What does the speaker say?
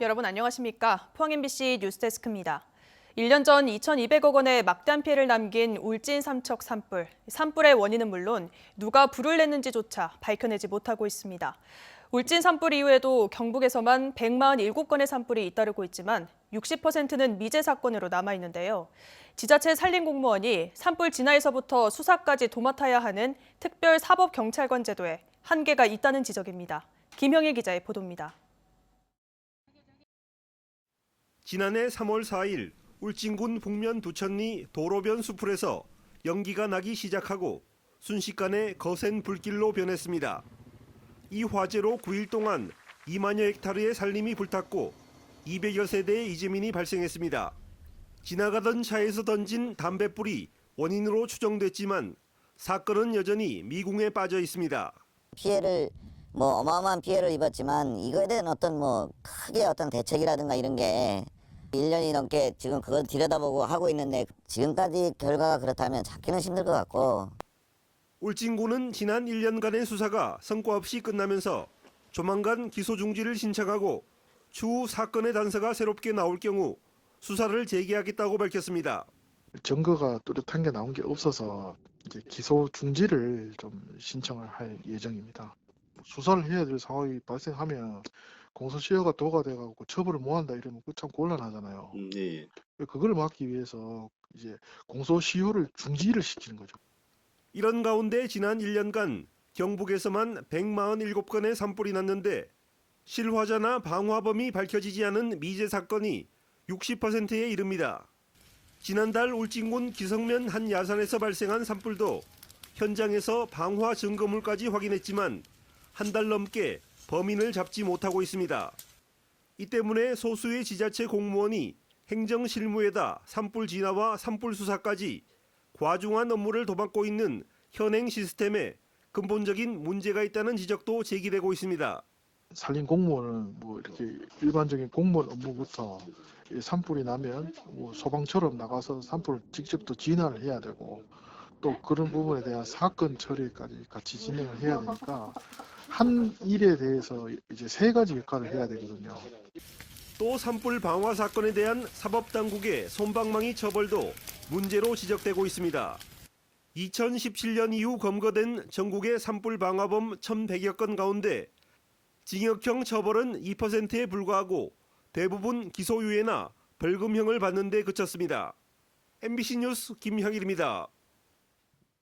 여러분 안녕하십니까? 포항 MBC 뉴스데스크입니다. 1년 전 2,200억 원의 막대한 피해를 남긴 울진 삼척 산불. 산불의 원인은 물론 누가 불을 냈는지조차 밝혀내지 못하고 있습니다. 울진 산불 이후에도 경북에서만 147건의 산불이 잇따르고 있지만 60%는 미제 사건으로 남아있는데요. 지자체 산림공무원이 산불 진화에서부터 수사까지 도맡아야 하는 특별사법경찰관 제도에 한계가 있다는 지적입니다. 김형일 기자의 보도입니다. 지난해 3월 4일 울진군 북면 두천리 도로변 수풀에서 연기가 나기 시작하고 순식간에 거센 불길로 변했습니다. 이 화재로 9일 동안 2만여 헥타르의 산림이 불탔고 200여 세대의 이재민이 발생했습니다. 지나가던 차에서 던진 담뱃불이 원인으로 추정됐지만 사건은 여전히 미궁에 빠져 있습니다. 피해를 어마어마한 피해를 입었지만 이거에 대한 크게 대책이라든가 이런 게 1년이 넘게 지금 그걸 들여다보고 하고 있는데 지금까지 결과가 그렇다면 찾기는 힘들 것 같고. 울진군은 지난 1년간의 수사가 성과 없이 끝나면서 조만간 기소 중지를 신청하고 추후 사건의 단서가 새롭게 나올 경우 수사를 재개하겠다고 밝혔습니다. 증거가 뚜렷한 게 나온 게 없어서 이제 기소 중지를 좀 신청을 할 예정입니다. 수사를 해야 될 상황이 발생하면 공소시효가 도과돼가지고 처벌을 못 한다 이러면 그 참 곤란하잖아요. 네. 그걸 막기 위해서 이제 공소시효를 중지를 시키는 거죠. 이런 가운데 지난 1년간 경북에서만 147건의 산불이 났는데 실화자나 방화범이 밝혀지지 않은 미제 사건이 60%에 이릅니다. 지난달 울진군 기성면 한 야산에서 발생한 산불도 현장에서 방화 증거물까지 확인했지만 한 달 넘게 범인을 잡지 못하고 있습니다. 이 때문에 소수의 지자체 공무원이 행정 실무에다 산불 진화와 산불 수사까지 과중한 업무를 도맡고 있는 현행 시스템에 근본적인 문제가 있다는 지적도 제기되고 있습니다. 산림 공무원은 이렇게 일반적인 공무원 업무부터 산불이 나면 소방처럼 나가서 산불을 직접 또 진화를 해야 되고 또 그런 부분에 대한 사건 처리까지 같이 진행을 해야 되니까 한 일에 대해서 이제 3가지 역할을 해야 되거든요. 또 산불 방화 사건에 대한 사법당국의 솜방망이 처벌도 문제로 지적되고 있습니다. 2017년 이후 검거된 전국의 산불 방화범 1,100여 건 가운데 징역형 처벌은 2%에 불과하고 대부분 기소유예나 벌금형을 받는 데 그쳤습니다. MBC 뉴스 김형일입니다.